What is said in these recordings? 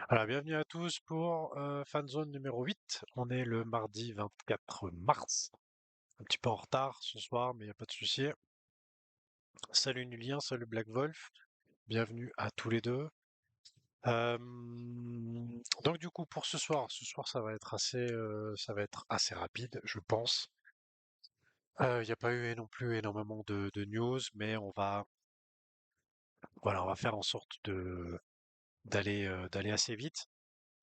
Alors, bienvenue à tous pour Fanzone numéro 8. On est le mardi 24 mars. Un petit peu en retard ce soir, mais il n'y a pas de souci. Salut Nulien, salut Black Wolf. Bienvenue à tous les deux. Euh, donc du coup pour ce soir ça va être assez rapide, je pense. Il n'y a pas eu non plus énormément de news, mais voilà, on va faire en sorte d'aller assez vite.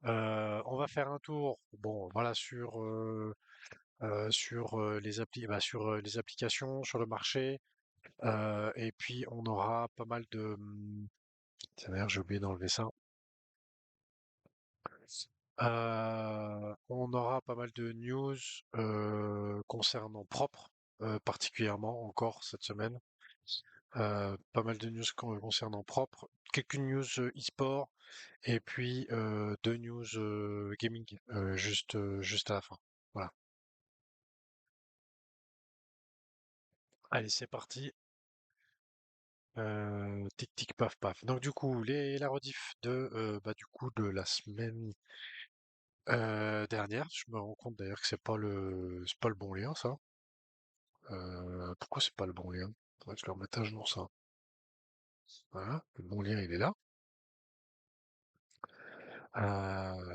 On va faire un tour, bon, voilà, sur les applications, sur le marché, et puis on aura pas mal de. Tiens, d'ailleurs, j'ai oublié d'enlever ça. On aura pas mal de news concernant propre, particulièrement encore cette semaine. Pas mal de news concernant propre, quelques news e-sport, et puis deux news gaming juste à la fin. Voilà. Allez, c'est parti. Tic tic paf paf. Donc du coup, la rediff de la semaine dernière. Je me rends compte d'ailleurs que c'est pas le bon lien ça. Pourquoi c'est pas le bon lien? Faudrait que je le remette à jour ça. Voilà, le bon lien il est là.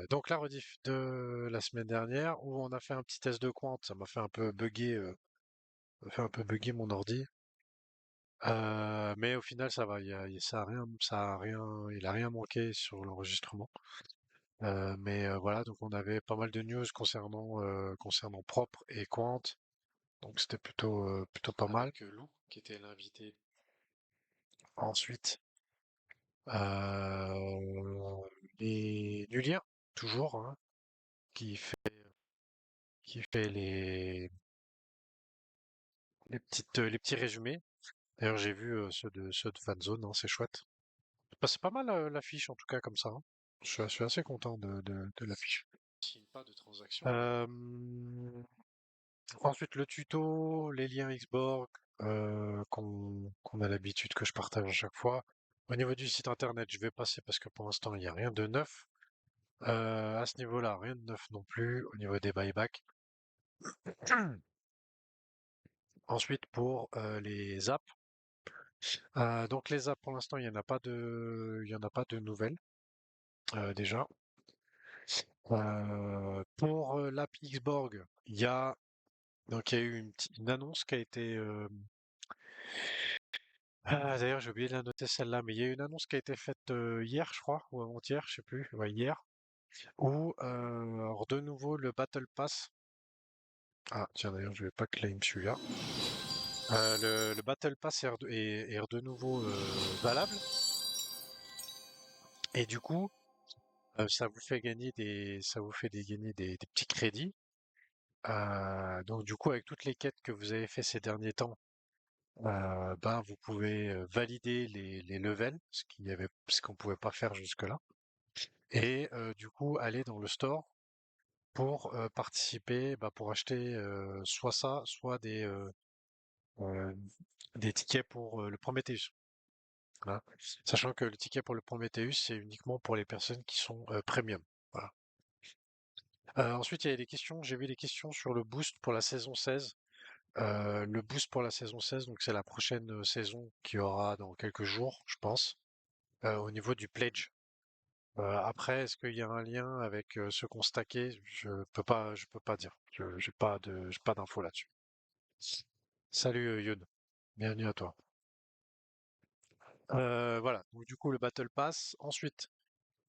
Donc la rediff de la semaine dernière où on a fait un petit test de quant, ça m'a fait un peu bugger, ça m'a fait un peu bugger mon ordi. Mais au final ça va, il a rien manqué sur l'enregistrement. Mais voilà, donc on avait pas mal de news concernant Propre et Quant, donc c'était plutôt pas mal. Avec Lou, qui était l'invité. Ensuite, euh, du lien, toujours, hein, qui fait, qui fait les petits résumés. D'ailleurs, j'ai vu ceux de Fanzone, hein, c'est chouette. Bah, c'est pas mal l'affiche en tout cas comme ça, hein. Je suis assez content de l'affiche. Pas de transaction. Ensuite, le tuto, les liens Xborg, qu'on a l'habitude que je partage à chaque fois. Au niveau du site internet, je vais passer parce que pour l'instant, il n'y a rien de neuf. À ce niveau-là, rien de neuf non plus au niveau des buybacks. Ensuite, pour les apps. Donc les apps, pour l'instant, il y en a pas de nouvelles déjà. Pour l'app Xborg, il y a eu une annonce qui a été d'ailleurs, j'ai oublié de la noter celle-là, mais il y a eu une annonce qui a été faite hier, je crois, ou avant-hier, je sais plus, ouais, hier, où alors de nouveau le Battle Pass. Ah, tiens, d'ailleurs, je vais pas claim celui-là. Le Battle Pass est de nouveau valable, et du coup, ça vous fait gagner des petits crédits. Donc, du coup, avec toutes les quêtes que vous avez fait ces derniers temps, ben, vous pouvez valider les levels, ce qu'on pouvait pas faire jusque-là. Et du coup, aller dans le store pour participer, bah, pour acheter soit ça, soit euh, des tickets pour le Prometheus. Voilà. Sachant que le ticket pour le Prometheus, c'est uniquement pour les personnes qui sont premium. Voilà. Ensuite, il y a des questions. J'ai vu des questions sur le boost pour la saison 16. Le boost pour la saison 16, donc c'est la prochaine saison qui aura dans quelques jours, je pense, au niveau du pledge. Après, est-ce qu'il y a un lien avec ce qu'on stackait? Je peux pas dire. J'ai pas d'infos là-dessus. Salut Youn, bienvenue à toi. Voilà, donc du coup le Battle Pass. Ensuite,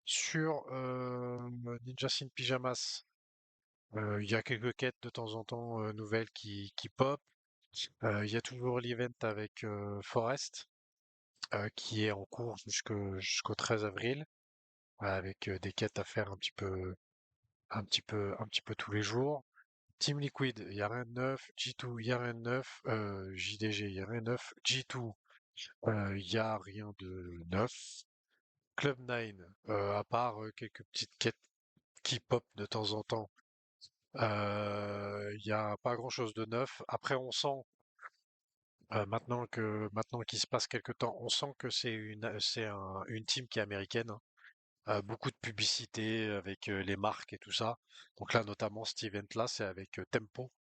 sur Ninja Sin Pyjamas, il y a quelques quêtes de temps en temps nouvelles qui pop. Il y a toujours l'event avec Forest qui est en cours jusqu'au 13 avril, avec des quêtes à faire un petit peu tous les jours. Team Liquid, il n'y a rien de neuf. G2, il n'y a rien de neuf. JDG, il n'y a rien de neuf. G2, il n'y a rien de neuf. Club 9, à part quelques petites quêtes qui pop de temps en temps, il n'y a pas grand-chose de neuf. Après, on sent, maintenant qu'il se passe quelque temps, on sent que c'est une team qui est américaine, hein. beaucoup de publicité avec les marques et tout ça. Donc là, notamment, cet event-là, c'est avec Tempo.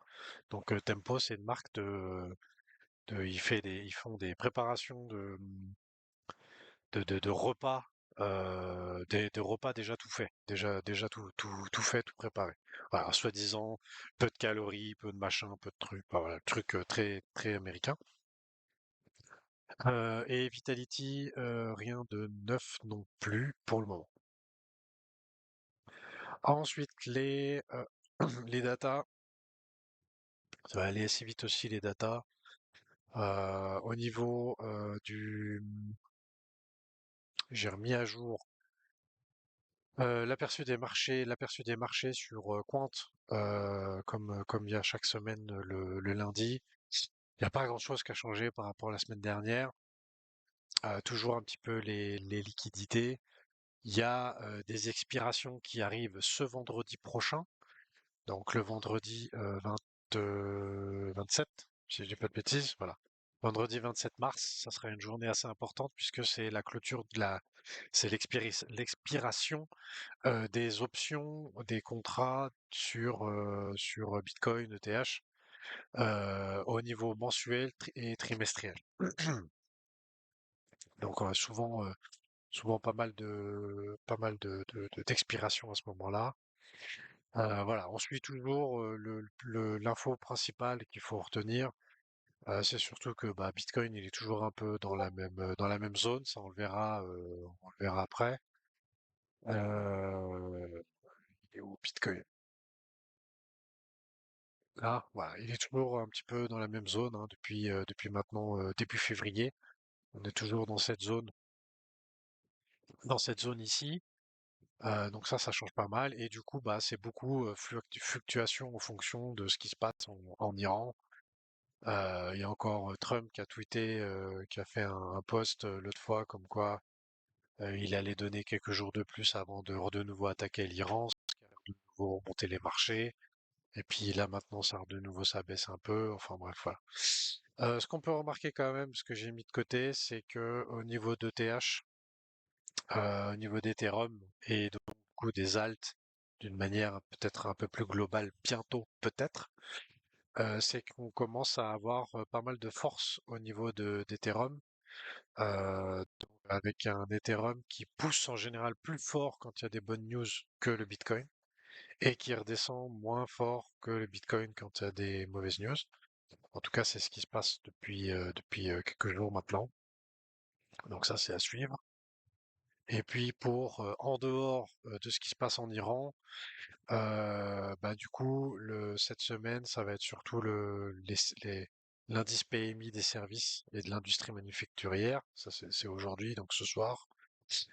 Donc Tempo, c'est une marque ils font des préparations de repas, des repas déjà tout faits, déjà tout fait, tout préparé. Voilà, soi-disant, peu de calories, peu de machin, peu de trucs. Enfin, voilà, le truc très très américain. Et Vitality, rien de neuf non plus pour le moment. Ensuite, les datas, ça va aller assez vite aussi les datas. Au niveau j'ai remis à jour l'aperçu des marchés sur Quant, comme il y a chaque semaine le lundi. Il n'y a pas grand-chose qui a changé par rapport à la semaine dernière. Toujours un petit peu les liquidités. Il y a des expirations qui arrivent ce vendredi prochain. Donc le vendredi 27, si je dis pas de bêtises, voilà. Vendredi 27 mars, ça sera une journée assez importante puisque c'est la clôture c'est l'expiration des options, des contrats sur Bitcoin, ETH, au niveau mensuel et trimestriel. Donc souvent d'expirations à ce moment-là. Voilà, on suit toujours l'info principale qu'il faut retenir. C'est surtout que bah, Bitcoin, il est toujours un peu dans la même zone. Ça, on le verra après. Il est où Bitcoin? Là, voilà, il est toujours un petit peu dans la même zone hein, depuis maintenant début février. On est toujours dans cette zone ici. Donc ça change pas mal. Et du coup, bah, c'est beaucoup fluctuation en fonction de ce qui se passe en Iran. Il y a encore Trump qui a tweeté, qui a fait un post l'autre fois comme quoi il allait donner quelques jours de plus avant de nouveau attaquer l'Iran, ce qui a de nouveau remonter les marchés. Et puis là maintenant de nouveau ça baisse un peu. Enfin bref voilà. Ce qu'on peut remarquer quand même, ce que j'ai mis de côté, c'est que au niveau d'ETH, au niveau d'Ethereum et donc du coup des alts d'une manière peut-être un peu plus globale bientôt peut-être, c'est qu'on commence à avoir pas mal de force au niveau d'Ethereum, donc avec un Ethereum qui pousse en général plus fort quand il y a des bonnes news que le Bitcoin et qui redescend moins fort que le Bitcoin quand il y a des mauvaises news. En tout cas, c'est ce qui se passe depuis quelques jours maintenant. Donc ça, c'est à suivre. Et puis pour en dehors de ce qui se passe en Iran, bah du coup, cette semaine, ça va être surtout l'indice PMI des services et de l'industrie manufacturière. Ça, c'est aujourd'hui, donc ce soir.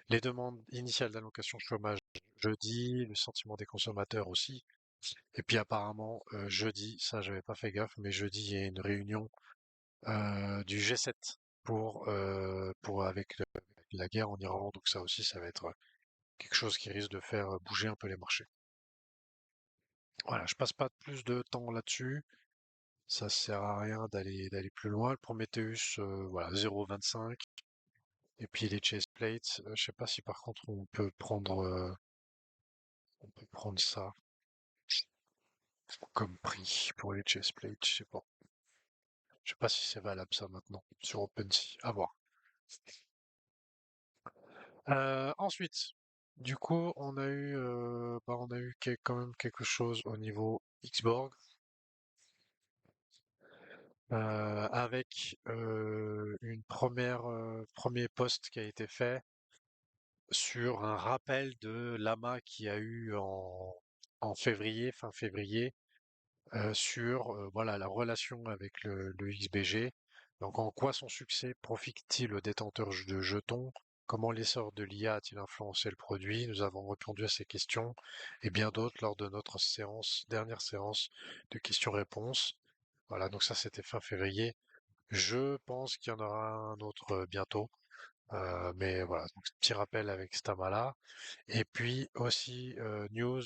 Les demandes initiales d'allocation chômage jeudi, le sentiment des consommateurs aussi. Et puis apparemment, jeudi, ça j'avais pas fait gaffe, mais jeudi, il y a une réunion du G7 avec la guerre en Iran. Donc ça aussi, ça va être quelque chose qui risque de faire bouger un peu les marchés. Voilà, je passe pas plus de temps là-dessus. Ça sert à rien d'aller plus loin. Le Prometheus, voilà, 0,25. Et puis les chase plates, je sais pas si par contre on peut prendre ça comme prix pour les chase plates, je sais pas. Je sais pas si c'est valable ça maintenant sur OpenSea. À voir. Ensuite, du coup, on a eu quand même quelque chose au niveau Xborg, avec premier post qui a été fait sur un rappel de l'AMA qui a eu en février, fin février, sur voilà la relation avec le XBG. Donc en quoi son succès profite-t-il aux détenteurs de jetons? Comment l'essor de l'IA a-t-il influencé le produit? Nous avons répondu à ces questions et bien d'autres lors de notre dernière séance de questions-réponses. Voilà, donc ça c'était fin février. Je pense qu'il y en aura un autre bientôt. Mais voilà, donc petit rappel avec Stamala. Et puis aussi news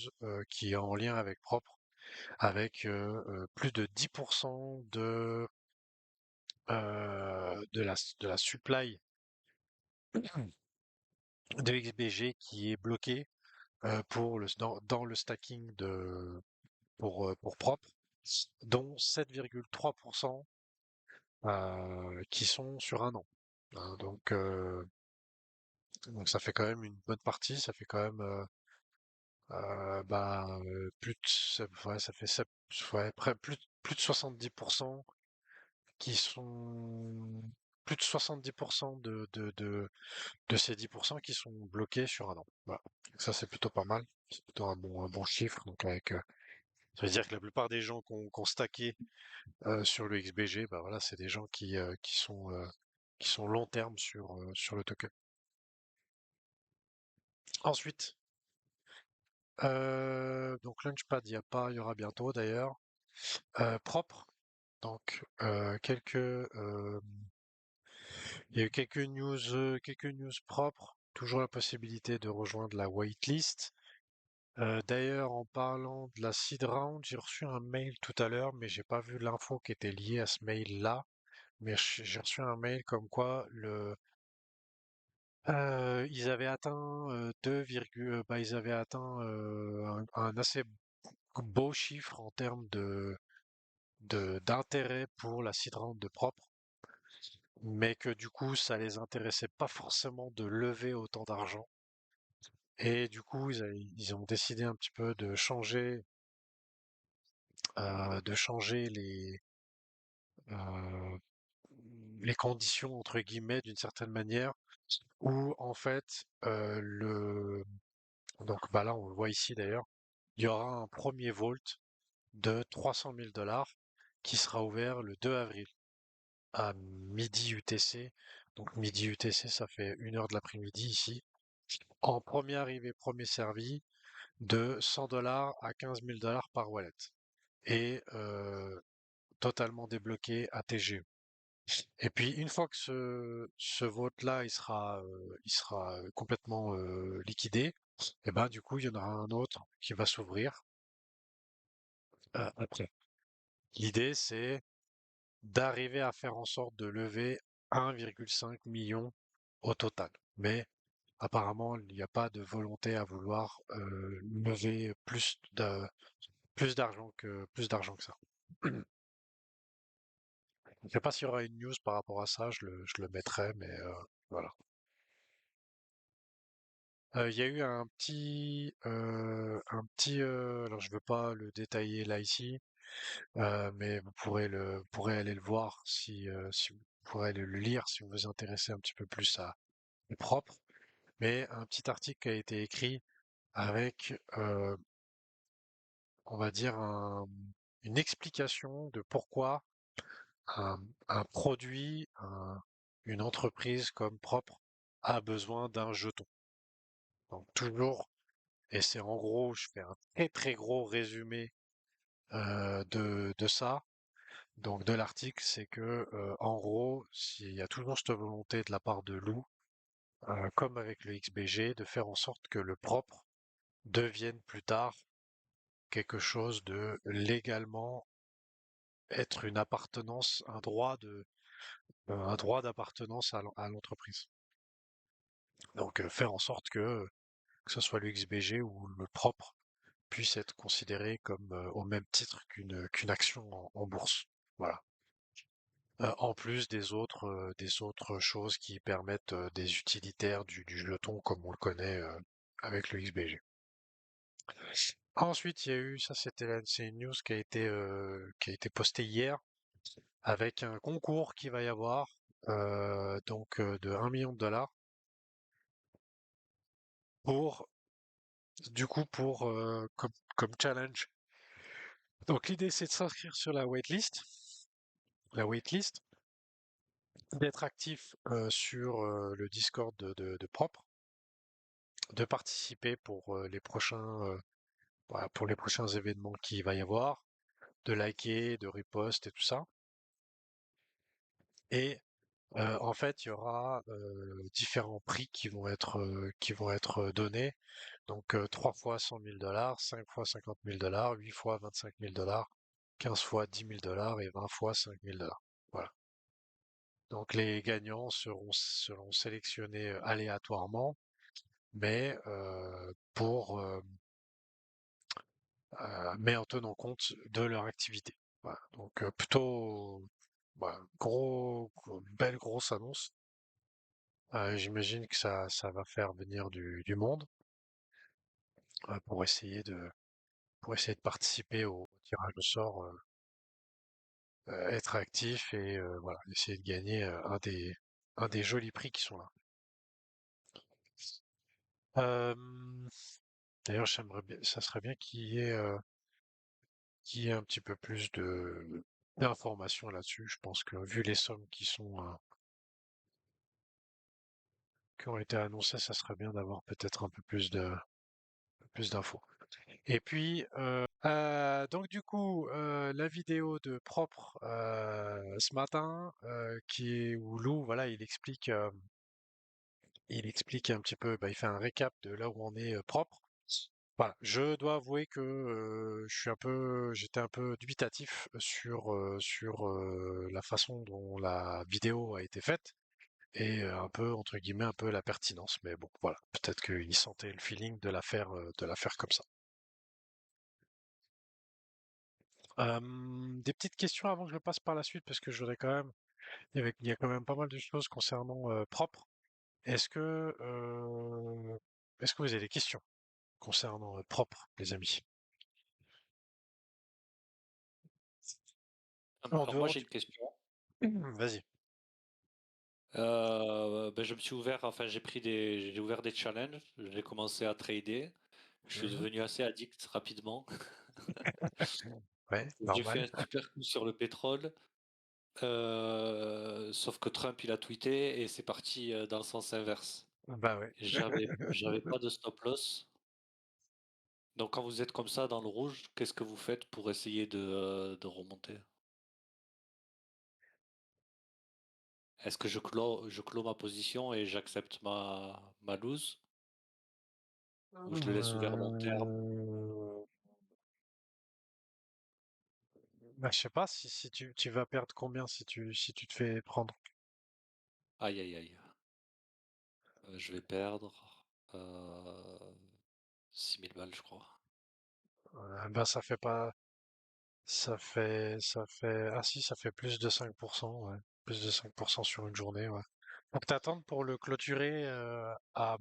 qui est en lien avec Propre, avec plus de 10% de la supply de XBG qui est bloqué dans le stacking pour propre, dont 7,3% qui sont sur un an. Hein, donc ça fait quand même une bonne partie, ça fait quand même ouais, ça fait ouais, plus de 70% qui sont plus de 70% de ces 10% qui sont bloqués sur un an. Voilà. Ça c'est plutôt pas mal, c'est plutôt un bon chiffre. Donc ça veut dire que la plupart des gens qu'on stacké sur le XBG, bah voilà, c'est des gens qui sont long terme sur le token. Ensuite, donc Launchpad, il y aura bientôt d'ailleurs. Propre. Donc il y a eu quelques news propres. Toujours la possibilité de rejoindre la whitelist. D'ailleurs, en parlant de la seed round, j'ai reçu un mail tout à l'heure, mais j'ai pas vu l'info qui était liée à ce mail-là. Mais j'ai reçu un mail comme quoi ils avaient atteint ils avaient atteint un assez beau chiffre en termes d'intérêt pour la seed round de propre, mais que du coup, ça les intéressait pas forcément de lever autant d'argent. Et du coup, ils ont décidé un petit peu de changer euh, les conditions entre guillemets d'une certaine manière, où en fait donc bah là on le voit ici d'ailleurs, il y aura un premier vault de 300 000 dollars qui sera ouvert le 2 avril à midi UTC. Donc midi UTC, ça fait 1 heure de l'après-midi ici. En premier arrivé, premier servi, de 100 dollars à 15 000 dollars par wallet. Et totalement débloqué à TGE. Et puis une fois que ce vote-là il sera complètement liquidé, et ben du coup il y en aura un autre qui va s'ouvrir après. L'idée c'est d'arriver à faire en sorte de lever 1,5 million au total. Mais apparemment il n'y a pas de volonté à vouloir lever plus d'argent que ça. Je ne sais pas s'il y aura une news par rapport à ça, je le mettrai, mais voilà. Il y a eu alors je veux pas le détailler là ici, mais vous pourrez aller le voir si vous pourrez aller le lire si vous vous intéressez un petit peu plus à au propre. Mais un petit article qui a été écrit avec, on va dire une explication de pourquoi un, un produit, une entreprise comme propre a besoin d'un jeton. Donc toujours, et c'est en gros, je fais un très très gros résumé de ça. Donc de l'article, c'est que en gros, s'il y a toujours cette volonté de la part de Lou, comme avec le XBG, de faire en sorte que le propre devienne plus tard quelque chose de légalement être une appartenance, un droit d'appartenance à l'entreprise. Donc faire en sorte que ce soit le XBG ou le propre puisse être considéré comme au même titre qu'une action en bourse. Voilà. En plus des autres choses qui permettent des utilitaires du jeton comme on le connaît avec le XBG. Ensuite, il y a eu, ça c'est une news qui a été postée hier, avec un concours qui va y avoir, de 1 million de dollars pour, comme challenge. Donc l'idée c'est de s'inscrire sur la waitlist, d'être actif sur le Discord de Propre, de participer pour les prochains événements qu'il va y avoir, de liker, de repost et tout ça. Et en fait, il y aura différents prix qui vont être donnés. Donc 3 fois 100 000 dollars, 5 fois 50 000 dollars, 8 fois 25 000 dollars, 15 fois 10 000 dollars et 20 fois 5 000 dollars. Voilà. Donc les gagnants seront sélectionnés aléatoirement mais mais en tenant compte de leur activité. Voilà. Donc plutôt voilà, belle grosse annonce. J'imagine que ça va faire venir du monde euh, pour essayer de pour essayer de participer au tirage au sort, être actif et voilà, essayer de gagner un des jolis prix qui sont là. Euh, D'ailleurs, j'aimerais bien, ça serait bien qu'il y ait un petit peu plus de d'informations là-dessus. Je pense que vu les sommes qui ont été annoncées, ça serait bien d'avoir peut-être un peu plus d'infos. Et puis, donc du coup, la vidéo de Propre ce matin, qui est où Lou, voilà, il explique un petit peu, bah, il fait un récap de là où on est Propre. Voilà, je dois avouer que j'étais un peu dubitatif sur la façon dont la vidéo a été faite et un peu entre guillemets un peu la pertinence. Mais bon, voilà, peut-être qu'il sentait le feeling de la faire comme ça. Des petites questions avant que je passe par la suite parce que je voudrais quand même, il y a quand même pas mal de choses concernant Propre. Est-ce que, est-ce que vous avez des questions concernant Propre, les amis? En Alors moi dehors j'ai du... une question. Vas-y. Je me suis ouvert, enfin j'ai ouvert des challenges, j'ai commencé à trader, je suis Mhm. devenu assez addict rapidement. Ouais, J'ai fait normal. un super coup sur le pétrole, sauf que Trump il a tweeté et c'est parti dans le sens inverse. Bah ouais. J'avais pas de stop loss. Donc quand vous êtes comme ça dans le rouge, qu'est-ce que vous faites pour essayer de remonter? Est-ce que je clôt ma position et j'accepte ma lose ou je le laisse ouvert long terme? Euh, Bah, je sais pas si tu vas perdre combien si tu te fais prendre. Aïe aïe aïe. Je vais perdre euh, 6000 balles, je crois. Ben ça fait pas ah si ça fait plus de 5%, ouais. Plus de 5% sur une journée, ouais. Donc t'attends pour le clôturer à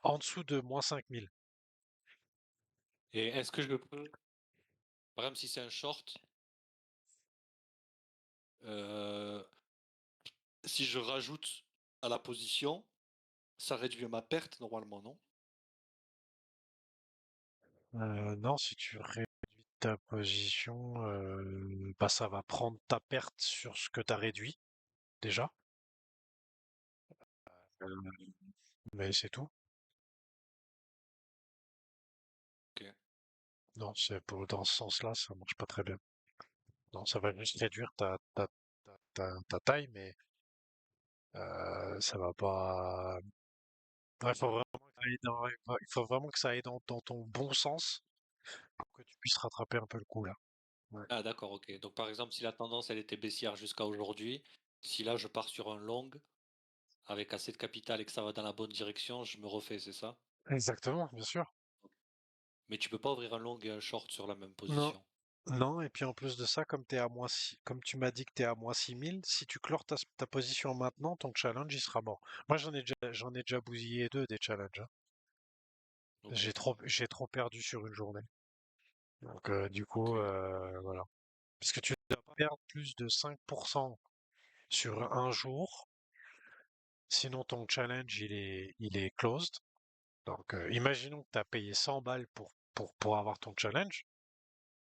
en dessous de moins 5000. Et est-ce que je peux, par exemple, si c'est un short, euh, si je rajoute à la position, ça réduit ma perte normalement, non? Non, si tu réduis ta position, bah ça va prendre ta perte sur ce que t'as réduit déjà. Euh, mais c'est tout. Ok. Non, c'est pour dans ce sens-là, ça marche pas très bien. Non, ça va juste réduire ta taille, mais ça va pas. Ouais, faut vraiment que ça aille il faut vraiment que ça aille dans ton bon sens pour que tu puisses rattraper un peu le coup là. Ouais. Ah d'accord, ok. Donc par exemple, si la tendance elle était baissière jusqu'à aujourd'hui, si là je pars sur un long avec assez de capital et que ça va dans la bonne direction, je me refais, c'est ça? Exactement, bien sûr. Mais tu peux pas ouvrir un long et un short sur la même Non, position. non, et puis en plus de ça, comme tu m'as dit que t'es à moins 6000, si tu clores ta position maintenant, ton challenge il sera mort. Moi j'en ai déjà bousillé deux des challenges, hein. Ok. J'ai trop perdu sur une journée. Donc du Ok. coup, voilà. Parce que tu ne dois pas perdre plus de 5% sur un jour, sinon ton challenge il est closed. Donc imaginons que tu as payé 100 balles pour avoir ton challenge.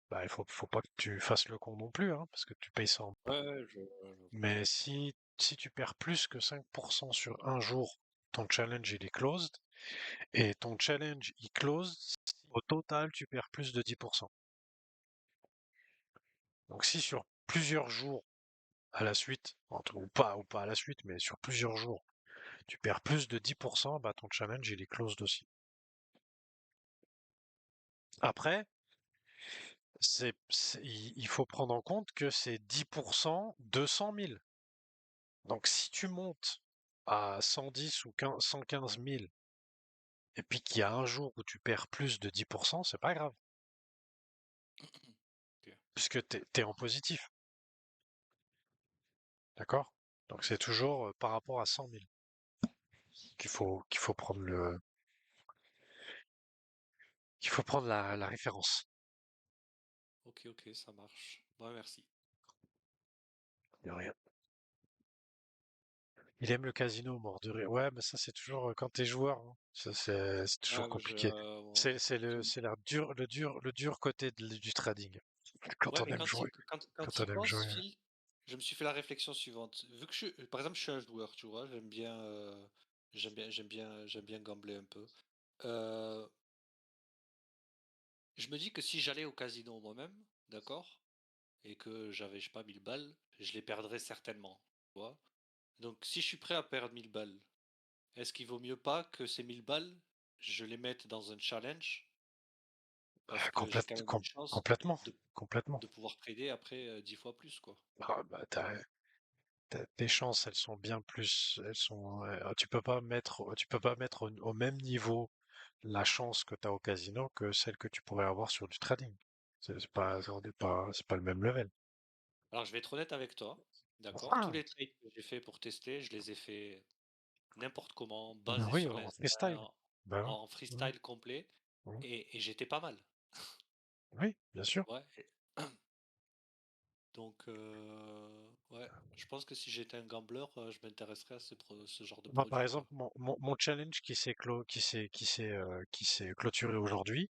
Bah, faut pas que tu fasses le con non plus, hein, parce que tu payes 100. Ouais, ouais, Mais si tu perds plus que 5% sur un jour, ton challenge il est closed. Et ton challenge il closed, si au total tu perds plus de 10%. Donc si sur plusieurs jours à la suite, ou pas à la suite, mais sur plusieurs jours, tu perds plus de 10%, bah ton challenge il est closed aussi. Après, il faut prendre en compte que c'est 10% de 100 000. Donc si tu montes à 110 ou 115 000 et puis qu'il y a un jour où tu perds plus de 10%, c'est pas grave, Ok. puisque t'es en positif, d'accord? Donc c'est toujours par rapport à 100 000 qu'il faut prendre la référence. Ok, ok, ça marche. Ouais, merci. De rien. Il aime le casino, mort de rire. Ouais, mais ça c'est toujours quand t'es joueur, hein. Ça c'est toujours Ouais, compliqué. C'est le j'aime- c'est le dur côté du trading. Quand ouais, on mais aime jouer, quand quand tu on y aime penses, jouer. Phil, je me suis fait la réflexion suivante. Vu que par exemple, je suis un joueur, tu vois, j'aime bien gambler un peu. Euh, je me dis que si j'allais au casino moi-même, d'accord, et que j'avais, je sais pas, 1000 balles, je les perdrais certainement, tu vois. Donc, si je suis prêt à perdre 1000 balles, est-ce qu'il vaut mieux pas que ces 1000 balles, je les mette dans un challenge, parce que j'ai quand même une chance Complètement, de, complètement. de pouvoir trader après 10 fois plus, quoi. Ah, bah, tes chances, elles sont bien plus, tu peux pas mettre au même niveau la chance que tu as au casino que celle que tu pourrais avoir sur du trading. C'est pas le même level. Alors, je vais être honnête avec toi, d'accord? Tous Ah, les trades que j'ai fait pour tester, je les ai fait n'importe comment, ben basés oui, sur en l'instinct, freestyle. Ben en oui, oui, freestyle complet, oui. et j'étais pas mal. Oui, bien sûr. Ouais. Donc, ouais, je pense que si j'étais un gambler, je m'intéresserais à ce genre de Moi, par produit, exemple, quoi. mon challenge qui s'est clôturé aujourd'hui,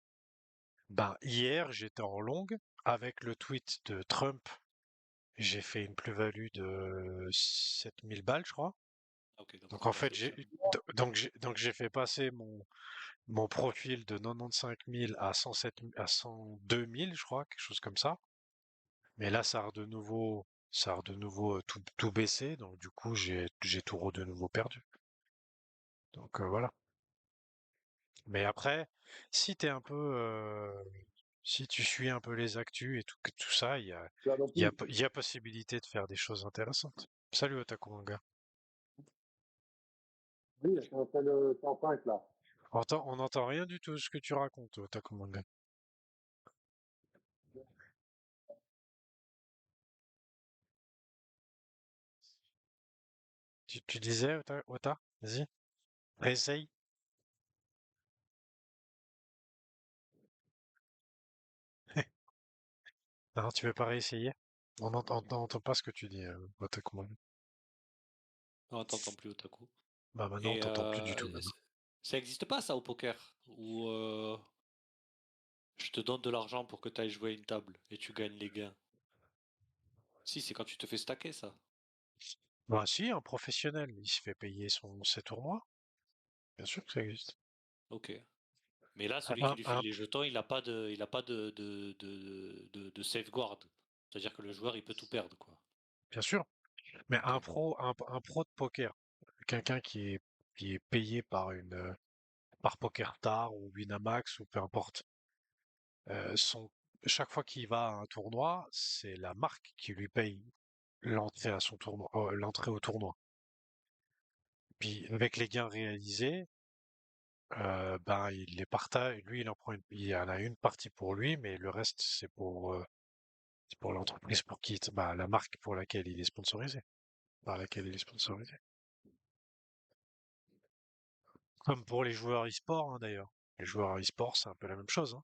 ben, hier, j'étais en long avec le tweet de Trump. J'ai fait une plus-value de 7000 balles, je crois. Ah, ok, donc Donc t'as en pas fait, fait le challenge. donc j'ai fait passer mon profil de 95 000 à 107 à 102 000, je crois, quelque chose comme ça. Mais là, ça a de nouveau tout baissé. Donc du coup, j'ai tout de nouveau perdu. Donc voilà. Mais après, si t'es un peu, si tu suis un peu les actus et tout ça, Tu as non il y a, plus. il y a possibilité de faire des choses intéressantes. Salut Otaku. Oui, c'est en train de 105 là. On n'entend rien du tout ce que tu racontes, Otaku. Tu disais, Ota? Vas-y, réessaye. Non, tu veux pas réessayer? On n'entend pas ce que tu dis, Otaku. Non, t'entends plus Otaku. Bah maintenant, on Et t'entend plus du tout maintenant. ça existe pas ça au poker, où je te donne de l'argent pour que tu ailles jouer à une table et tu gagnes les gains. Si, c'est quand tu te fais stacker ça. Bah si, un professionnel, il se fait payer ses tournois. Bien sûr que ça existe. Ok. Mais là, celui qui Un, lui file un- les jetons, il a pas de safeguard. C'est-à-dire que le joueur, il peut tout perdre, quoi. Bien sûr. Mais Ok. un pro de poker, quelqu'un qui est payé par PokerStars ou Winamax ou peu importe, chaque fois qu'il va à un tournoi, c'est la marque qui lui paye l'entrée à son tournoi, l'entrée au tournoi. Puis avec les gains réalisés, ben il les partage. Lui, il en a une partie pour lui, mais le reste c'est pour l'entreprise la marque pour laquelle il est sponsorisé, par laquelle il est sponsorisé. Comme pour les joueurs e-sport, hein, d'ailleurs. Les joueurs e-sport, c'est un peu la même chose, hein.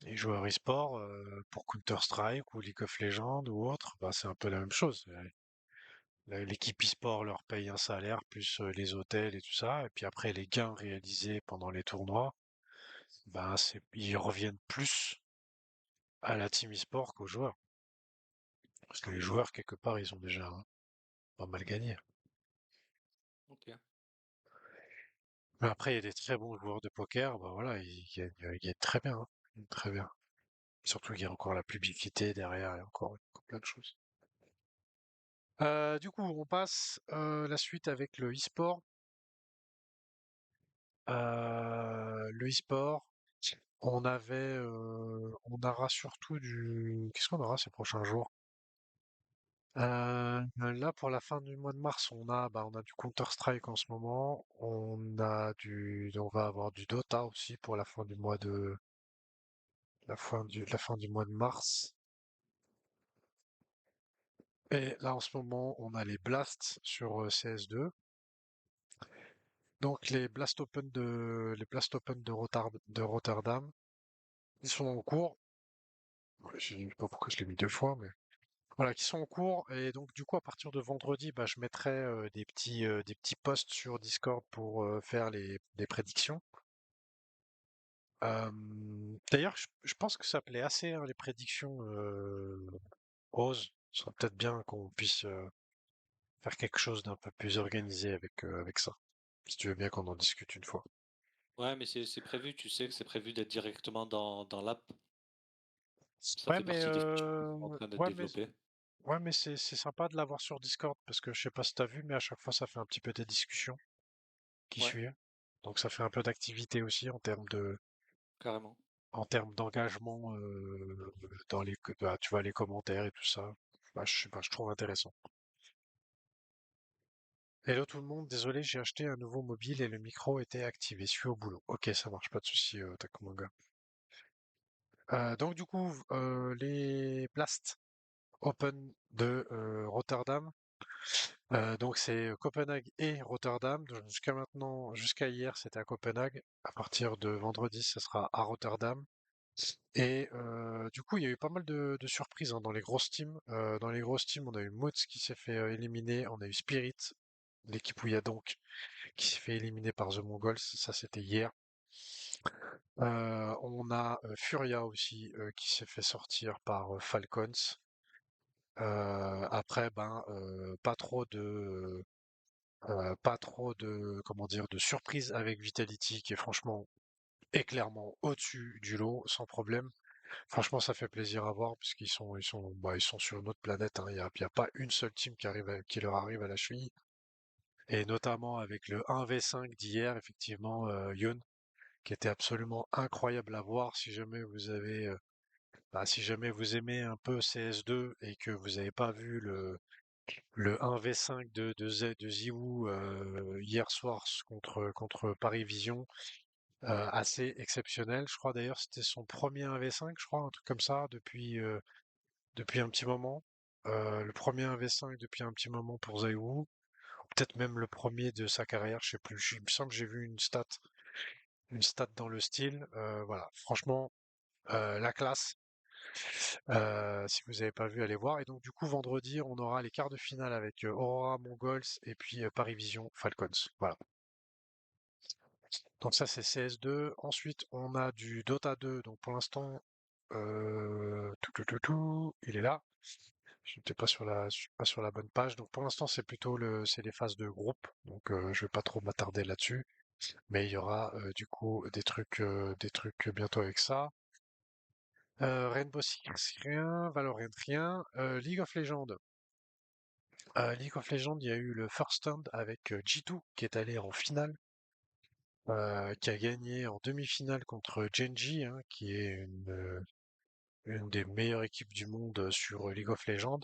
Les joueurs e-sport, pour Counter-Strike ou League of Legends ou autre, bah, c'est un peu la même chose. L'équipe e-sport leur paye un salaire plus les hôtels et tout ça, et puis après les gains réalisés pendant les tournois, ben ils reviennent plus à la team e-sport qu'aux joueurs. Parce que les joueurs, quelque part, ils ont déjà pas mal gagné. Ok. Mais après, il y a des très bons joueurs de poker, bah voilà, ils gagnent très bien, hein. Ils gagnent très bien. Surtout qu'il y a encore la publicité derrière et encore plein de choses. Du coup, on passe la suite avec le e-sport. Le e-sport, on aura surtout qu'est-ce qu'on aura ces prochains jours? Là, pour la fin du mois de mars, on a du Counter-Strike en ce moment. On va avoir du Dota aussi pour la fin du mois de, la fin du mois de mars. Et là, en ce moment, on a les Blasts sur CS2. Donc, les Blast Open de Rotterdam, ils sont en cours. Ouais, je sais pas pourquoi je l'ai mis deux fois, mais voilà, qui sont en cours. Et donc, du coup, à partir de vendredi, bah, je mettrai des petits posts sur Discord pour faire les prédictions. D'ailleurs, je pense que ça plaît assez, hein, les prédictions roses. Ce serait peut-être bien qu'on puisse faire quelque chose d'un peu plus organisé avec ça. Si tu veux bien qu'on en discute une fois. Ouais, mais c'est prévu, tu sais que c'est prévu d'être directement dans l'app. Ça Ouais, fait partie des features qui sont en train d'être ouais, mais développées. ouais, mais c'est sympa de l'avoir sur Discord parce que je sais pas si t'as vu, mais à chaque fois ça fait un petit peu des discussions qui Ouais, suivent. Donc ça fait un peu d'activité aussi carrément. en termes d'engagement dans bah, tu vois, les commentaires et tout ça. Bah, je sais pas, je trouve intéressant. Hello tout le monde, désolé, j'ai acheté un nouveau mobile et le micro était activé. Je suis au boulot. Ok, ça marche, pas de souci, Takumanga. Donc du coup, les Blast Open de Rotterdam. Donc c'est Copenhague et Rotterdam. Donc, jusqu'à maintenant, jusqu'à hier, c'était à Copenhague. À partir de vendredi, ce sera à Rotterdam. Et du coup, il y a eu pas mal de surprises, hein, dans les grosses teams. Dans les grosses teams, on a eu Mods qui s'est fait éliminer. On a eu Spirit, l'équipe où il y a donc, qui s'est fait éliminer par The Mongols. Ça, c'était hier. On a Furia aussi qui s'est fait sortir par Falcons. Après, ben, pas trop de, comment dire, de surprise avec Vitality qui est clairement au-dessus du lot, sans problème. Franchement, ça fait plaisir à voir parce ils sont sur une autre planète, hein. Il y a pas une seule team qui leur arrive à la cheville. Et notamment avec le 1v5 d'hier, effectivement, Yun, qui était absolument incroyable à voir. Si jamais vous aimez un peu CS2 et que vous n'avez pas vu le 1v5 de Ziwoo hier soir contre Paris Vision, assez exceptionnel. Je crois d'ailleurs c'était son premier 1v5, je crois, un truc comme ça, depuis un petit moment. Le premier 1v5 depuis un petit moment pour Ziwoo. Peut-être même le premier de sa carrière, je sais plus. Il me semble que j'ai vu une stat dans le style. Voilà, franchement, la classe. Si vous n'avez pas vu, allez voir. Et donc du coup, vendredi, on aura les quarts de finale avec Aurora Mongols et puis Paris Vision Falcons. Voilà. Donc ça, c'est CS2. Ensuite, on a du Dota 2. Donc pour l'instant, il est là. Je suis pas sur la bonne page. Donc pour l'instant, c'est les phases de groupe. Donc je vais pas trop m'attarder là-dessus. Mais il y aura du coup des trucs bientôt avec ça. Rainbow Six, rien. Valorant, rien. League of Legends. League of Legends, il y a eu le first stand avec G2 qui est allé en finale, qui a gagné en demi-finale contre Genji, hein, qui est une des meilleures équipes du monde sur League of Legends,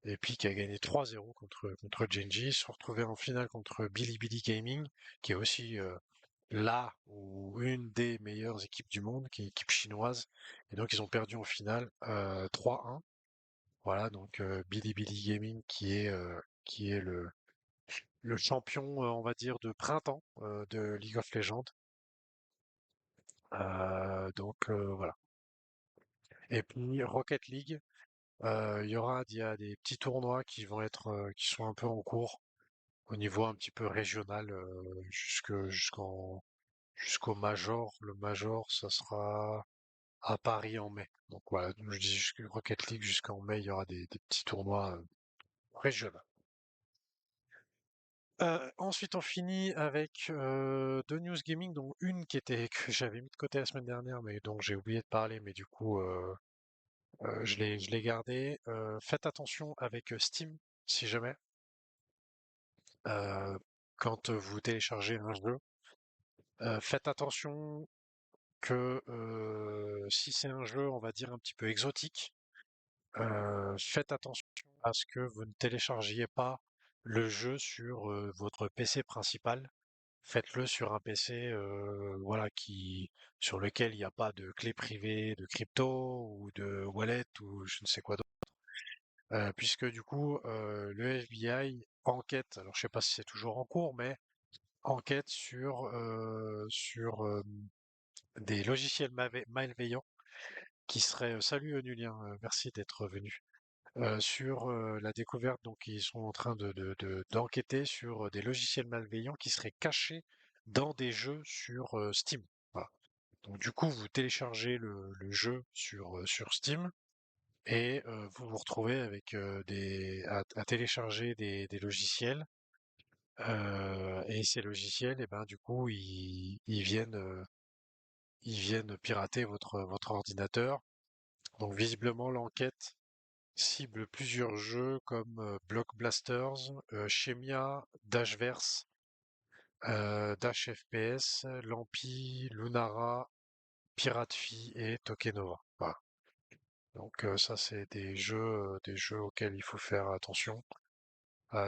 et puis qui a gagné 3-0 contre Genji, se retrouvé en finale contre Bilibili Gaming, qui est aussi là ou une des meilleures équipes du monde, qui est une équipe chinoise, et donc ils ont perdu en finale 3-1. Voilà, donc Bilibili Gaming qui est le champion, on va dire, de printemps de League of Legends. Voilà. Et puis Rocket League, il y a des petits tournois qui sont un peu en cours au niveau un petit peu régional jusqu'au Major. Le Major, ça sera à Paris en mai. Donc voilà, je dis Rocket League jusqu'en mai, il y aura des petits tournois régionaux. Ensuite, on finit avec deux news gaming, dont une que j'avais mis de côté la semaine dernière, mais dont j'ai oublié de parler, mais du coup, je l'ai gardée. Faites attention avec Steam, si jamais, euh, quand vous téléchargez un jeu. Faites attention que si c'est un jeu, on va dire, un petit peu exotique, faites attention à ce que vous ne téléchargiez pas le jeu sur votre PC principal. Faites-le sur un PC, voilà, sur lequel il n'y a pas de clé privée de crypto ou de wallet ou je ne sais quoi d'autre. Puisque du coup, le FBI enquête, alors je sais pas si c'est toujours en cours, mais enquête sur des logiciels malveillants qui seraient, salut Onulien, merci d'être venu. Sur la découverte, donc ils sont en train d'enquêter sur des logiciels malveillants qui seraient cachés dans des jeux sur Steam. Voilà. Donc du coup, vous téléchargez le jeu sur Steam et vous vous retrouvez avec à télécharger des logiciels. Et ces logiciels, et ben du coup, ils viennent pirater votre ordinateur. Donc visiblement, l'enquête cible plusieurs jeux comme Block Blasters, Shemia, Dashverse, Dash FPS, Lampi, Lunara, Piratefi et Tokenova. Voilà. Donc ça c'est des jeux auxquels il faut faire attention.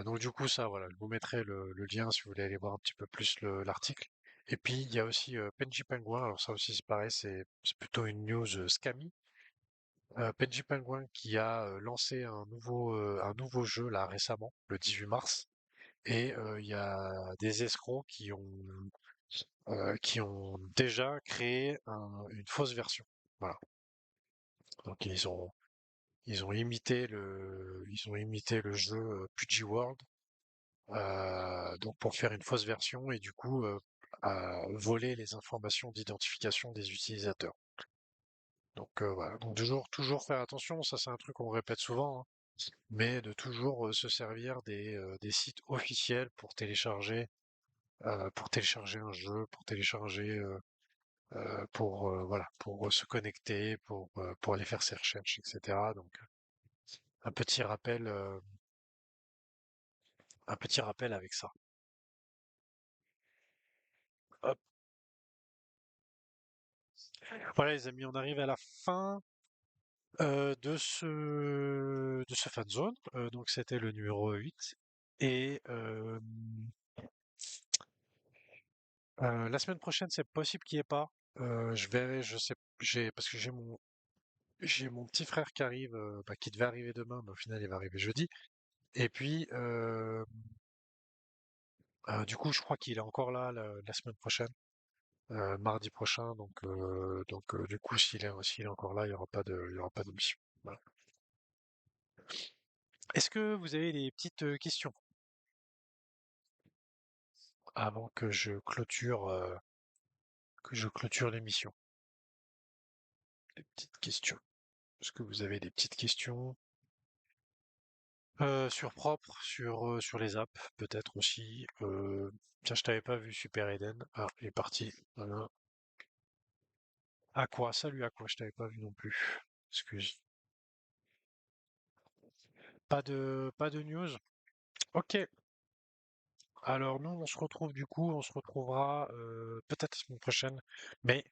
Donc du coup ça voilà, je vous mettrai le lien si vous voulez aller voir un petit peu plus l'article. Et puis il y a aussi Penji Penguin, alors ça aussi c'est pareil, c'est plutôt une news scammy. Penji Penguin qui a lancé un nouveau jeu là récemment, le 18 mars, et il y a des escrocs qui ont déjà créé une fausse version. Voilà. Donc ils ont imité le jeu Pudgy World, donc pour faire une fausse version et du coup voler les informations d'identification des utilisateurs. Donc voilà. Donc toujours faire attention. Ça c'est un truc qu'on répète souvent, hein, mais de toujours se servir des sites officiels pour télécharger un jeu, voilà, pour se connecter, pour aller faire ses recherches, etc. Donc un petit rappel, euh, un petit rappel avec ça. Hop. Voilà les amis, on arrive à la fin de ce fan zone. Donc c'était le numéro 8. Et la semaine prochaine, c'est possible qu'il n'y ait pas. Je verrai, je sais, parce que j'ai mon petit frère qui arrive, bah, qui devait arriver demain, mais au final il va arriver jeudi. Et puis du coup, je crois qu'il est encore là la semaine prochaine, mardi prochain. Donc du coup, s'il est encore là, il y aura pas d'émission. Voilà. Est-ce que vous avez des petites questions avant que je clôture l'émission? Des petites questions. Est-ce que vous avez des petites questions? Sur propre, sur les apps, peut-être aussi. Tiens, je t'avais pas vu Super Eden. Ah, il est parti. Voilà. Aqua, salut Aqua, je t'avais pas vu non plus. Excuse. Pas de news? Ok. Alors nous, on se retrouve du coup, on se retrouvera peut-être la semaine prochaine, mais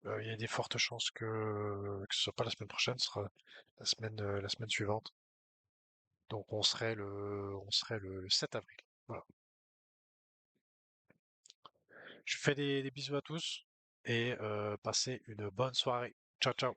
il y a des fortes chances que ce soit pas la semaine prochaine, ce sera la semaine suivante. Donc on serait le 7 avril. Voilà. Je fais des bisous à tous et passez une bonne soirée. Ciao, ciao.